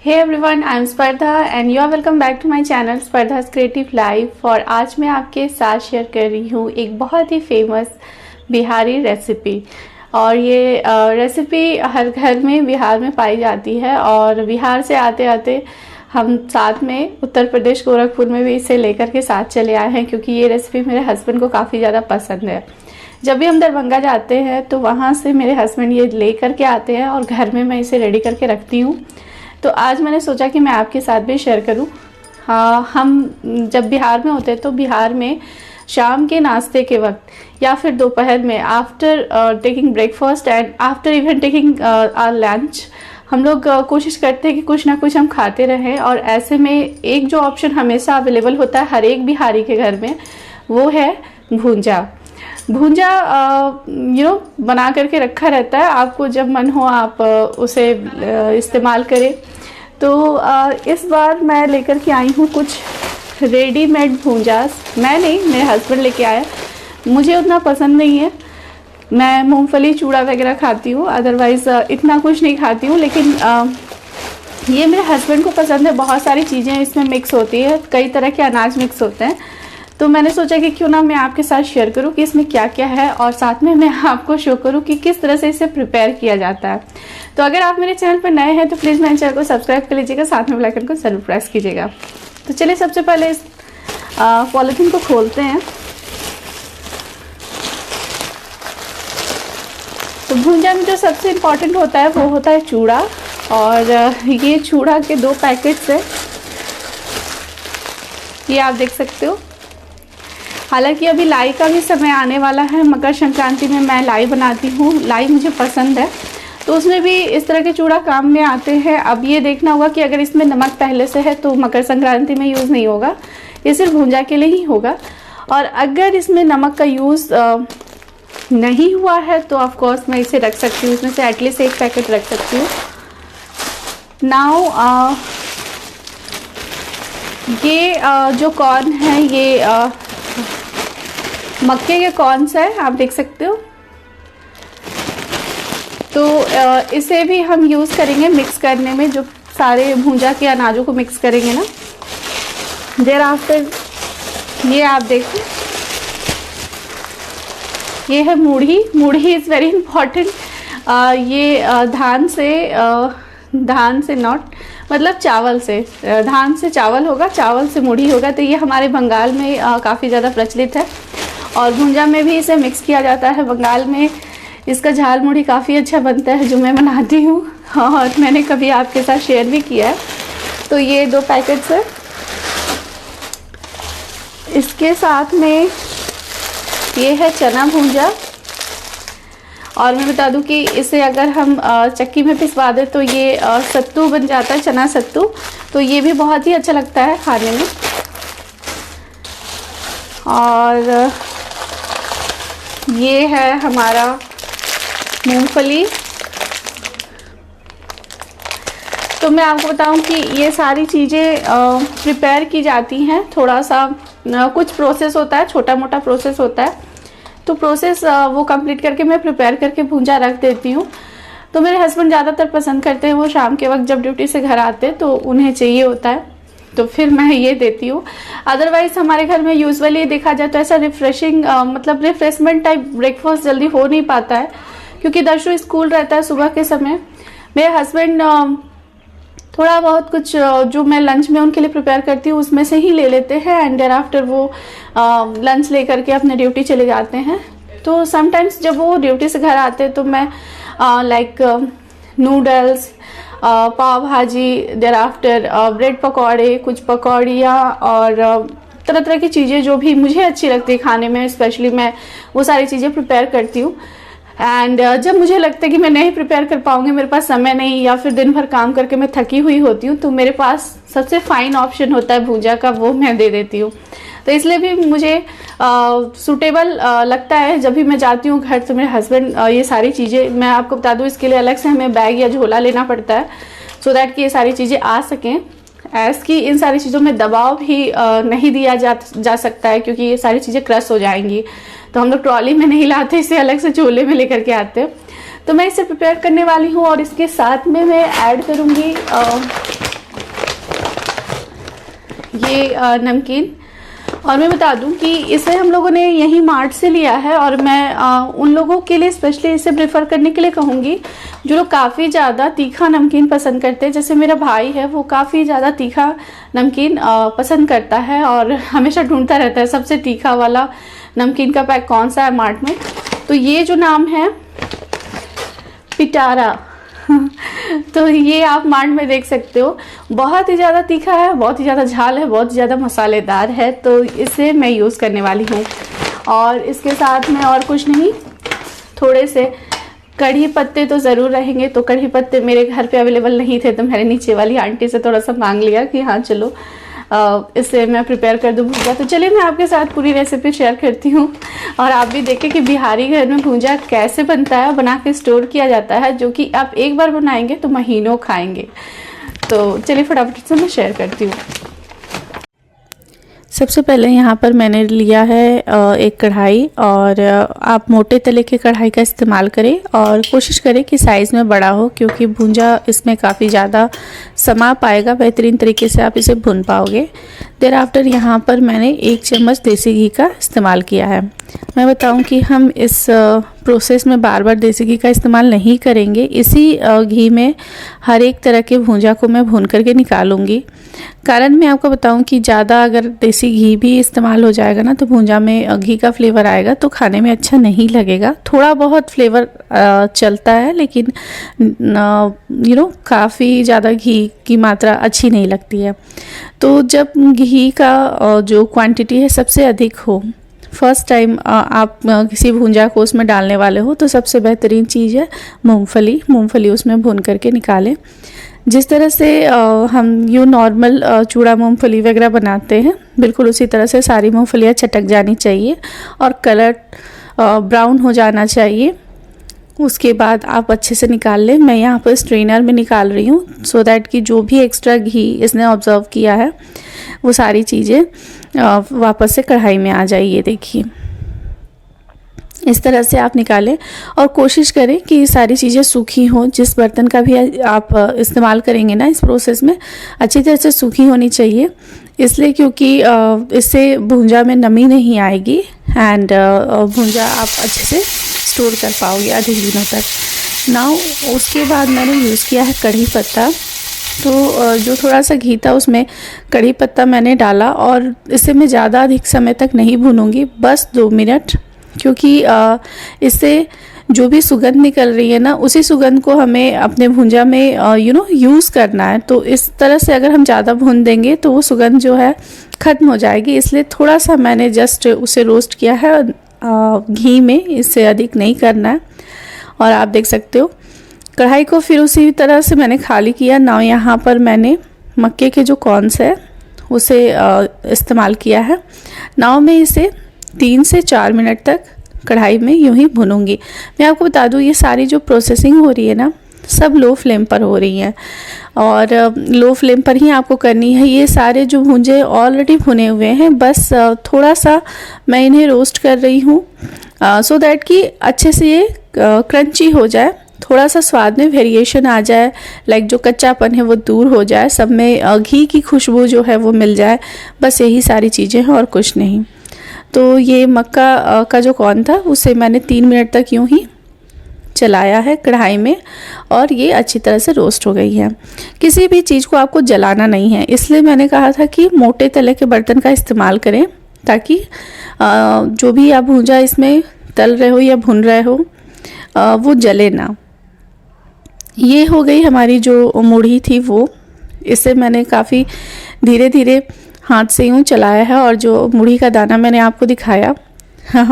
Hey everyone, I am Spardha and you are welcome back to my channel Spardha's creative life. और आज मैं आपके साथ शेयर कर रही हूँ एक बहुत ही फेमस बिहारी रेसिपी। और ये रेसिपी हर घर में बिहार में पाई जाती है और बिहार से आते आते हम साथ में उत्तर प्रदेश गोरखपुर में भी इसे लेकर के साथ चले आए हैं, क्योंकि ये रेसिपी मेरे हस्बैंड को काफ़ी ज़्यादा पसंद है। जब भी हम दरभंगा जाते हैं तो वहाँ से मेरे हस्बैंड ये ले करके आते हैं और घर में मैं इसे रेडी करके रखती हूँ। तो आज मैंने सोचा कि मैं आपके साथ भी शेयर करूं। हम जब बिहार में होते हैं तो बिहार में शाम के नाश्ते के वक्त या फिर दोपहर में after taking breakfast and after even taking our lunch हम लोग कोशिश करते हैं कि कुछ ना कुछ हम खाते रहें। और ऐसे में एक जो ऑप्शन हमेशा अवेलेबल होता है हर एक बिहारी के घर में, वो है भूंजा। भूंजा बना करके रखा रहता है, आपको जब मन हो आप उसे इस्तेमाल करें। तो इस बार मैं लेकर के आई हूँ कुछ रेडीमेड भूंजास। मैं नहीं, मेरे हस्बैंड लेके आए। मुझे उतना पसंद नहीं है, मैं मूंगफली चूड़ा वगैरह खाती हूँ, अदरवाइज़ इतना कुछ नहीं खाती हूँ। लेकिन ये मेरे हस्बैंड को पसंद है। बहुत सारी चीज़ें इसमें मिक्स होती है, कई तरह के अनाज मिक्स होते हैं। तो मैंने सोचा कि क्यों ना मैं आपके साथ शेयर करूं कि इसमें क्या क्या है और साथ में मैं आपको शो करूं कि किस तरह से इसे प्रिपेयर किया जाता है। तो अगर आप मेरे चैनल पर नए हैं तो प्लीज़ मेरे चैनल को सब्सक्राइब कर लीजिएगा, साथ में बेल आइकन को जरूर प्रेस कीजिएगा। तो चलिए सबसे पहले इस पॉलिथीन को खोलते हैं। तो भूंजा में जो सबसे इम्पॉर्टेंट होता है वो होता है चूड़ा। और ये चूड़ा के 2 पैकेट्स है, ये आप देख सकते हो। हालांकि अभी लाई का भी समय आने वाला है, मकर संक्रांति में मैं लाई बनाती हूँ, लाई मुझे पसंद है, तो उसमें भी इस तरह के चूड़ा काम में आते हैं। अब ये देखना होगा कि अगर इसमें नमक पहले से है तो मकर संक्रांति में यूज़ नहीं होगा, ये सिर्फ भूंजा के लिए ही होगा। और अगर इसमें नमक का यूज़ नहीं हुआ है तो ऑफ कोर्स मैं इसे रख सकती हूँ, इसमें से एटलीस्ट 1 पैकेट रख सकती हूँ। नाउ ये जो कॉर्न है ये मक्के के कॉर्न है, आप देख सकते हो। तो इसे भी हम यूज़ करेंगे मिक्स करने में, जो सारे भूंजा के अनाजों को मिक्स करेंगे ना। देर आफ्टर ये आप देखो, ये है मूढ़ी। मूढ़ी इज़ वेरी इम्पॉर्टेंट। ये धान से नॉट मतलब चावल से, धान से चावल होगा, चावल से मूढ़ी होगा। तो ये हमारे बंगाल में काफ़ी ज़्यादा प्रचलित है और भूंजा में भी इसे मिक्स किया जाता है। बंगाल में इसका झाल मुढ़ी काफ़ी अच्छा बनता है जो मैं बनाती हूँ और मैंने कभी आपके साथ शेयर भी किया है। तो ये 2 पैकेट्स है। इसके साथ में ये है चना भूंजा। और मैं बता दूं कि इसे अगर हम चक्की में पिसवा दें तो ये सत्तू बन जाता है, चना सत्तू। तो ये भी बहुत ही अच्छा लगता है खाने में। और ये है हमारा मूंगफली। तो मैं आपको बताऊं कि ये सारी चीज़ें प्रिपेयर की जाती हैं। थोड़ा सा कुछ प्रोसेस होता है, छोटा मोटा प्रोसेस होता है, तो प्रोसेस वो कंप्लीट करके मैं प्रिपेयर करके भूंजा रख देती हूँ। तो मेरे हस्बैंड ज़्यादातर पसंद करते हैं, वो शाम के वक्त जब ड्यूटी से घर आते हैं तो उन्हें चाहिए होता है, तो फिर मैं ये देती हूँ। अदरवाइज़ हमारे घर में यूजुअली देखा जाए तो ऐसा रिफ्रेशिंग मतलब रिफ्रेशमेंट टाइप ब्रेकफास्ट जल्दी हो नहीं पाता है, क्योंकि दर्शु स्कूल रहता है सुबह के समय। मेरे हस्बैंड थोड़ा बहुत कुछ जो मैं लंच में उनके लिए प्रिपेयर करती हूँ उसमें से ही ले लेते हैं एंड देयर आफ्टर वो लंच लेकर के अपने ड्यूटी चले जाते हैं। तो समटाइम्स जब वो ड्यूटी से घर आते हैं तो मैं लाइक नूडल्स, पाव भाजी, देयर आफ्टर ब्रेड पकौड़े, कुछ पकौड़ियाँ और तरह तरह की चीज़ें जो भी मुझे अच्छी लगती है खाने में, स्पेशली मैं वो सारी चीज़ें प्रिपेयर करती हूँ। एंड जब मुझे लगता है कि मैं नहीं प्रिपेयर कर पाऊंगी, मेरे पास समय नहीं या फिर दिन भर काम करके मैं थकी हुई होती हूँ, तो मेरे पास सबसे फाइन ऑप्शन होता है भूंजा का, वो मैं दे देती हूँ। तो इसलिए भी मुझे सूटेबल लगता है। जब भी मैं जाती हूँ घर तो मेरे हस्बैंड ये सारी चीज़ें, मैं आपको बता दूँ इसके लिए अलग से हमें बैग या झोला लेना पड़ता है सो दैट कि ये सारी चीज़ें आ सकें। ऐस कि इन सारी चीज़ों में दबाव भी नहीं दिया जा सकता है, क्योंकि ये सारी चीज़ें क्रश हो जाएंगी। तो हम लोग ट्रॉली में नहीं लाते, इसे अलग से झोले में लेकर के आते हैं। तो मैं इसे प्रिपेयर करने वाली हूँ और इसके साथ में मैं ऐड करूँगी ये नमकीन। और मैं बता दूं कि इसे हम लोगों ने यहीं मार्ट से लिया है, और मैं उन लोगों के लिए स्पेशली इसे प्रेफर करने के लिए कहूँगी जो लोग काफ़ी ज़्यादा तीखा नमकीन पसंद करते हैं। जैसे मेरा भाई है, वो काफ़ी ज़्यादा तीखा नमकीन पसंद करता है और हमेशा ढूंढता रहता है सबसे तीखा वाला नमकीन का पैक कौन सा है मार्ट में। तो ये जो नाम है पिटारा तो ये आप मार्ट में देख सकते हो। बहुत ही ज़्यादा तीखा है, बहुत ही ज़्यादा झाल है, बहुत ही ज़्यादा मसालेदार है, तो इसे मैं यूज़ करने वाली हूँ। और इसके साथ में और कुछ नहीं, थोड़े से कढ़ी पत्ते तो ज़रूर रहेंगे। तो कढ़ी पत्ते मेरे घर पे अवेलेबल नहीं थे, तो मैंने नीचे वाली आंटी से थोड़ा सा मांग लिया कि हाँ चलो इससे मैं प्रिपेयर कर दूँ भूंजा। तो चलिए मैं आपके साथ पूरी रेसिपी शेयर करती हूँ, और आप भी देखें कि बिहारी घर में भूंजा कैसे बनता है, बना के स्टोर किया जाता है, जो कि आप एक बार बनाएंगे तो महीनों खाएंगे। तो चलिए फटाफट से मैं शेयर करती हूँ। सबसे पहले यहाँ पर मैंने लिया है एक कढ़ाई, और आप मोटे तले के कढ़ाई का इस्तेमाल करें और कोशिश करें कि साइज़ में बड़ा हो, क्योंकि भूंजा इसमें काफ़ी ज़्यादा समा पाएगा, बेहतरीन तरीके से आप इसे भून पाओगे। देर आफ्टर यहाँ पर मैंने 1 चम्मच देसी घी का इस्तेमाल किया है। मैं बताऊं कि हम इस प्रोसेस में बार बार देसी घी का इस्तेमाल नहीं करेंगे। इसी घी में हर एक तरह के भूंजा को मैं भून करके निकालूंगी। कारण मैं आपको बताऊं कि ज़्यादा अगर देसी घी भी इस्तेमाल हो जाएगा ना, तो भूंजा में घी का फ्लेवर आएगा तो खाने में अच्छा नहीं लगेगा। थोड़ा बहुत फ्लेवर चलता है, लेकिन काफ़ी ज़्यादा घी की मात्रा अच्छी नहीं लगती है। तो जब घी का जो क्वांटिटी है सबसे अधिक हो, फर्स्ट टाइम आप किसी भूंजा को उसमें डालने वाले हो, तो सबसे बेहतरीन चीज़ है मूंगफली उसमें भून करके निकालें। जिस तरह से हम नॉर्मल चूड़ा मूंगफली वगैरह बनाते हैं, बिल्कुल उसी तरह से सारी मूंगफलियाँ चटक जानी चाहिए और कलर ब्राउन हो जाना चाहिए। उसके बाद आप अच्छे से निकाल लें। मैं यहाँ पर स्ट्रेनर में निकाल रही हूँ, सो दैट कि जो भी एक्स्ट्रा घी इसने ऑब्जर्व किया है वो सारी चीज़ें वापस से कढ़ाई में आ जाए। ये देखिए, इस तरह से आप निकालें और कोशिश करें कि ये सारी चीज़ें सूखी हों। जिस बर्तन का भी आप इस्तेमाल करेंगे ना इस प्रोसेस में, अच्छी तरह से सूखी होनी चाहिए, इसलिए क्योंकि इससे भूंजा में नमी नहीं आएगी एंड भूंजा आप अच्छे से स्टोर कर पाओगे अधिक दिनों तक। नाउ उसके बाद मैंने यूज़ किया है कढ़ी पत्ता। तो जो थोड़ा सा घी था उसमें कढ़ी पत्ता मैंने डाला, और इसे मैं ज़्यादा अधिक समय तक नहीं भूनूंगी, बस 2 मिनट, क्योंकि इससे जो भी सुगंध निकल रही है ना, उसी सुगंध को हमें अपने भुंजा में यूज़ करना है। तो इस तरह से अगर हम ज़्यादा भून देंगे तो वो सुगंध जो है ख़त्म हो जाएगी, इसलिए थोड़ा सा मैंने जस्ट उसे रोस्ट किया है घी में, इससे अधिक नहीं करना है। और आप देख सकते हो कढ़ाई को फिर उसी तरह से मैंने खाली किया। ना यहाँ पर मैंने मक्के के जो कॉर्न्स है उसे इस्तेमाल किया है। नाव में इसे 3 से 4 मिनट तक कढ़ाई में यूं ही भूनूंगी। मैं आपको बता दूं ये सारी जो प्रोसेसिंग हो रही है ना, सब लो फ्लेम पर हो रही हैं, और लो फ्लेम पर ही आपको करनी है। ये सारे जो भुंजे ऑलरेडी भुने हुए हैं, बस थोड़ा सा मैं इन्हें रोस्ट कर रही हूँ सो दैट कि अच्छे से ये क्रंची हो जाए, थोड़ा सा स्वाद में वेरिएशन आ जाए, लाइक जो कच्चापन है वो दूर हो जाए, सब में घी की खुशबू जो है वो मिल जाए। बस यही सारी चीज़ें हैं और कुछ नहीं। तो ये मक्का का जो कॉर्न था उसे मैंने 3 मिनट तक यूं ही चलाया है कढ़ाई में, और ये अच्छी तरह से रोस्ट हो गई है। किसी भी चीज़ को आपको जलाना नहीं है, इसलिए मैंने कहा था कि मोटे तले के बर्तन का इस्तेमाल करें, ताकि जो भी आप भूंजा इसमें तल रहे हो या भून रहे हो वो जले ना। ये हो गई हमारी जो मूढ़ी थी वो, इसे मैंने काफ़ी धीरे धीरे हाथ से यूँ चलाया है, और जो मूढ़ी का दाना मैंने आपको दिखाया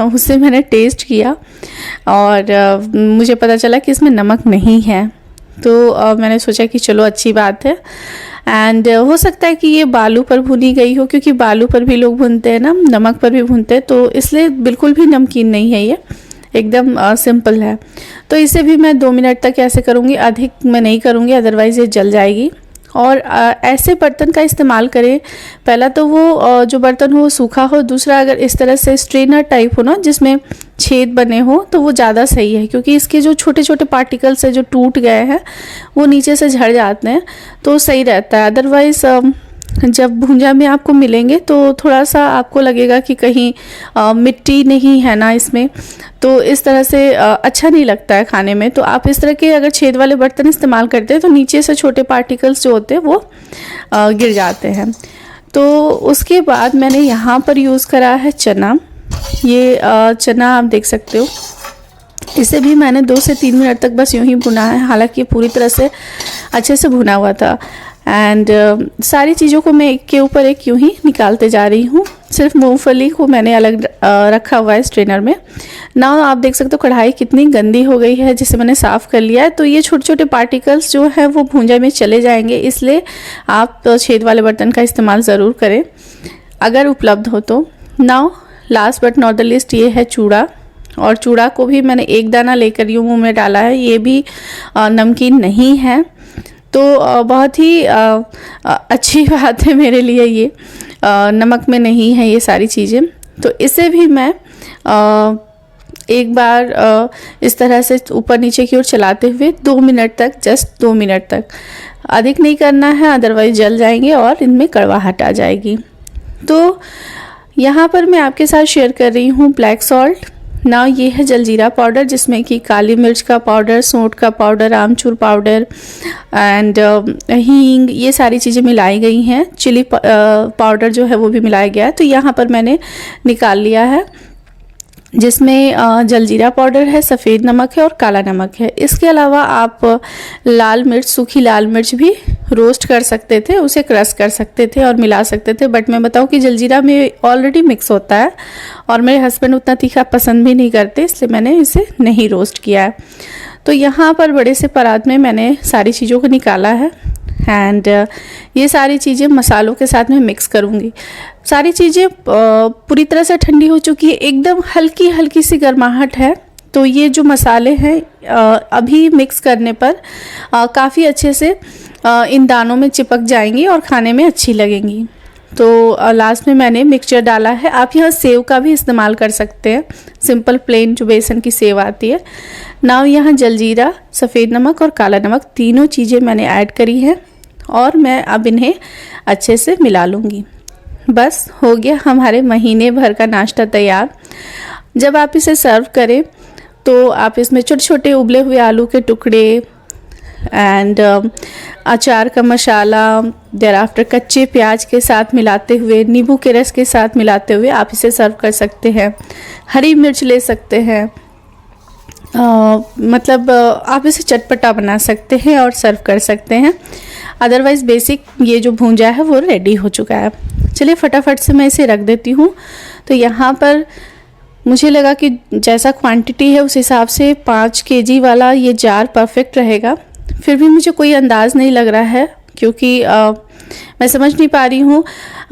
उससे मैंने टेस्ट किया और मुझे पता चला कि इसमें नमक नहीं है। तो मैंने सोचा कि चलो अच्छी बात है, एंड हो सकता है कि ये बालू पर भुनी गई हो, क्योंकि बालू पर भी लोग भूनते हैं ना, नमक पर भी भूनते हैं, तो इसलिए बिल्कुल भी नमकीन नहीं है, ये एकदम सिंपल है। तो इसे भी मैं 2 मिनट तक ऐसे करूँगी, अधिक मैं नहीं करूँगी, अदरवाइज़ ये जल जाएगी। और ऐसे बर्तन का इस्तेमाल करें, पहला तो वो जो बर्तन हो सूखा हो, दूसरा अगर इस तरह से स्ट्रेनर टाइप हो ना जिसमें छेद बने हो, तो वो ज़्यादा सही है, क्योंकि इसके जो छोटे छोटे पार्टिकल्स है जो टूट गए हैं वो नीचे से झड़ जाते हैं, तो सही रहता है। अदरवाइज़ जब भुंजा में आपको मिलेंगे तो थोड़ा सा आपको लगेगा कि कहीं मिट्टी नहीं है ना इसमें, तो इस तरह से अच्छा नहीं लगता है खाने में। तो आप इस तरह के अगर छेद वाले बर्तन इस्तेमाल करते हैं तो नीचे से छोटे पार्टिकल्स जो होते हैं वो गिर जाते हैं। तो उसके बाद मैंने यहाँ पर यूज़ करा है चना। ये चना आप देख सकते हो, इसे भी मैंने 2 से 3 मिनट तक बस यूं ही भुना है, हालांकि पूरी तरह से अच्छे से भुना हुआ था। एंड सारी चीज़ों को मैं एक के ऊपर एक यूं ही निकालते जा रही हूँ। सिर्फ मूंगफली को मैंने अलग रखा हुआ है स्ट्रेनर में। ना आप देख सकते हो कढ़ाई कितनी गंदी हो गई है, जिसे मैंने साफ़ कर लिया है। तो ये छोटे छोटे पार्टिकल्स जो है वो भूंजा में चले जाएंगे, इसलिए आप छेद वाले बर्तन का इस्तेमाल ज़रूर करें अगर उपलब्ध हो तो। Now last but not the list, ये है चूड़ा। और चूड़ा को भी मैंने एक दाना लेकर यूँ मुँह में डाला है। ये भी नमकीन नहीं है, तो बहुत ही अच्छी बात है मेरे लिए। ये नमक में नहीं है ये सारी चीज़ें। तो इसे भी मैं एक बार इस तरह से ऊपर नीचे की ओर चलाते हुए 2 मिनट तक, जस्ट 2 मिनट तक, अधिक नहीं करना है अदरवाइज जल जाएंगे और इनमें कड़वाहट आ जाएगी। तो यहाँ पर मैं आपके साथ शेयर कर रही हूँ ब्लैक सॉल्ट। ना ये है जलजीरा पाउडर, जिसमें कि काली मिर्च का पाउडर, सौंठ का पाउडर, आमचूर पाउडर एंड हींग, ये सारी चीज़ें मिलाई गई हैं। चिली पाउडर जो है वो भी मिलाया गया है। तो यहाँ पर मैंने निकाल लिया है, जिसमें जलजीरा पाउडर है, सफ़ेद नमक है और काला नमक है। इसके अलावा आप लाल मिर्च, सूखी लाल मिर्च भी रोस्ट कर सकते थे, उसे क्रश कर सकते थे और मिला सकते थे। बट मैं बताऊं कि जलजीरा में ऑलरेडी मिक्स होता है और मेरे हस्बैंड उतना तीखा पसंद भी नहीं करते, इसलिए मैंने इसे नहीं रोस्ट किया है। तो यहाँ पर बड़े से परात में मैंने सारी चीज़ों को निकाला है एंड ये सारी चीज़ें मसालों के साथ में मिक्स करूँगी। सारी चीज़ें पूरी तरह से ठंडी हो चुकी है, एकदम हल्की हल्की सी गर्माहट है। तो ये जो मसाले हैं अभी मिक्स करने पर काफ़ी अच्छे से इन दानों में चिपक जाएंगी और खाने में अच्छी लगेंगी। तो लास्ट में मैंने मिक्सचर डाला है। आप यहाँ सेव का भी इस्तेमाल कर सकते हैं, सिंपल प्लेन जो बेसन की सेव आती है। नाउ यहाँ जलजीरा, सफ़ेद नमक और काला नमक तीनों चीज़ें मैंने ऐड करी हैं और मैं अब इन्हें अच्छे से मिला लूँगी। बस हो गया हमारे महीने भर का नाश्ता तैयार। जब आप इसे सर्व करें तो आप इसमें छोटे छोटे उबले हुए आलू के टुकड़े एंड अचार का मसाला, देर आफ्टर कच्चे प्याज के साथ मिलाते हुए, नींबू के रस के साथ मिलाते हुए आप इसे सर्व कर सकते हैं। हरी मिर्च ले सकते हैं, मतलब आप इसे चटपटा बना सकते हैं और सर्व कर सकते हैं। अदरवाइज़ बेसिक ये जो भूंजा है वो रेडी हो चुका है। चलिए फटाफट से मैं इसे रख देती हूँ। तो यहाँ पर मुझे लगा कि जैसा क्वांटिटी है उस हिसाब से 5 केजी वाला ये जार परफेक्ट रहेगा। फिर भी मुझे कोई अंदाज़ नहीं लग रहा है, क्योंकि मैं समझ नहीं पा रही हूँ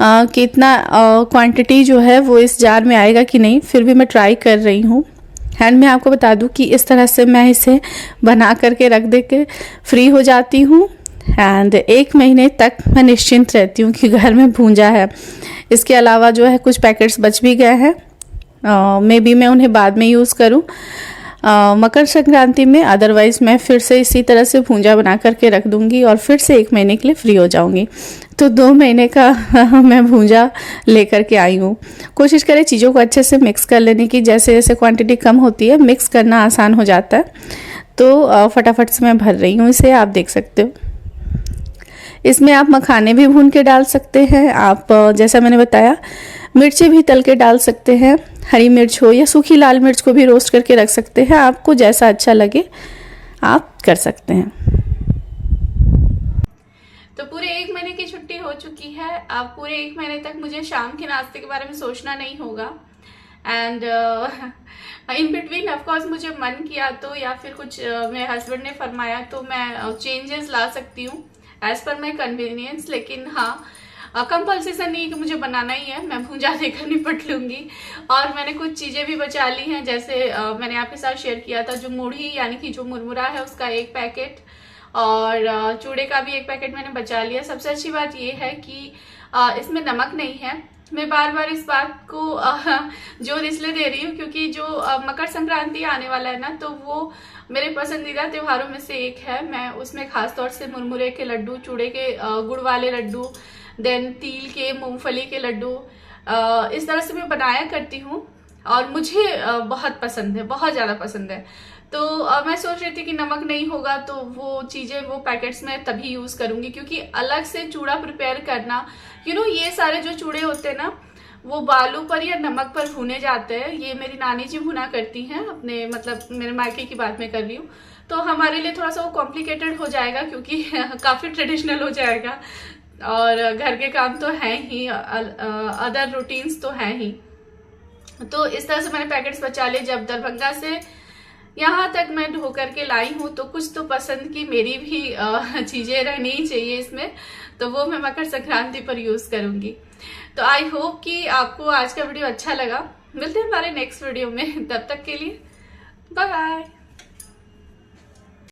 कि इतना क्वांटिटी जो है वो इस जार में आएगा कि नहीं। फिर भी मैं ट्राई कर रही हूँ। एंड मैं आपको बता दूँ कि इस तरह से मैं इसे बना करके रख दे के फ्री हो जाती हूँ एंड 1 महीने तक मैं निश्चिंत रहती हूँ कि घर में भूंजा है। इसके अलावा जो है कुछ पैकेट्स बच भी गए हैं, मे बी मैं उन्हें बाद में यूज़ करूँ मकर संक्रांति में। अदरवाइज़ मैं फिर से इसी तरह से भूंजा बना करके रख दूँगी और फिर से 1 महीने के लिए फ्री हो जाऊँगी। तो 2 महीने का मैं भूंजा लेकर के आई हूँ। कोशिश करें चीज़ों को अच्छे से मिक्स कर लेने की। जैसे जैसे क्वांटिटी कम होती है मिक्स करना आसान हो जाता है। तो फटाफट से मैं भर रही हूँ इसे, आप देख सकते हो। इसमें आप मखाने भी भून के डाल सकते हैं। आप जैसा मैंने बताया मिर्चें भी तल के डाल सकते हैं, हरी मिर्च हो या सूखी लाल मिर्च को भी रोस्ट करके रख सकते हैं। आपको जैसा अच्छा लगे आप कर सकते हैं। तो पूरे 1 महीने की छुट्टी हो चुकी है। अब पूरे 1 महीने तक मुझे शाम के नाश्ते के बारे में सोचना नहीं होगा। एंड इन बिटवीन ऑफकोर्स मुझे मन किया तो या फिर कुछ मेरे हस्बैंड ने फरमाया तो मैं चेंजेस ला सकती हूँ एज पर माई कन्वीनियंस। लेकिन हाँ, कंपल्सेशन नहीं कि मुझे बनाना ही है, मैं भूंजा देकर निपट लूँगी। और मैंने कुछ चीज़ें भी बचा ली हैं, जैसे मैंने आपके साथ शेयर किया था जो मुढ़ी यानी कि जो मुरमुरा है उसका 1 पैकेट और चूड़े का भी 1 पैकेट मैंने बचा लिया। सबसे अच्छी बात ये है कि इसमें नमक नहीं है। मैं बार बार इस बात को जोर इसलिए दे रही हूँ क्योंकि जो मकर संक्रांति आने वाला है ना, तो वो मेरे पसंदीदा त्योहारों में से एक है। मैं उसमें खास तौर से मुरमुरे के लड्डू, चूड़े के गुड़ वाले लड्डू, देन तिल के, मूंगफली के लड्डू, इस तरह से मैं बनाया करती हूँ और मुझे बहुत पसंद है, बहुत ज़्यादा पसंद है। तो मैं सोच रही थी कि नमक नहीं होगा तो वो चीज़ें, वो पैकेट्स में तभी यूज़ करूँगी, क्योंकि अलग से चूड़ा प्रिपेयर करना, ये सारे जो चूड़े होते हैं ना, वो बालू पर या नमक पर भुने जाते हैं। ये मेरी नानी जी भुना करती हैं अपने, मतलब मेरे मायके की बात मैं कर रही हूँ। तो हमारे लिए थोड़ा सा वो कॉम्प्लिकेटेड हो जाएगा, क्योंकि काफ़ी ट्रेडिशनल हो जाएगा और घर के काम तो हैं ही, अदर रूटीन्स तो हैं ही। तो इस तरह से मैंने पैकेट्स बचा लिए। जब दरभंगा से यहाँ तक मैं ढो करके लाई हूँ तो कुछ तो पसंद की मेरी भी चीजें रहनी ही चाहिए इसमें, तो वो मैं मकर संक्रांति पर यूज करूंगी। तो आई होप कि आपको आज का वीडियो अच्छा लगा। मिलते हैं हमारे नेक्स्ट वीडियो में, तब तक के लिए बाय बाय।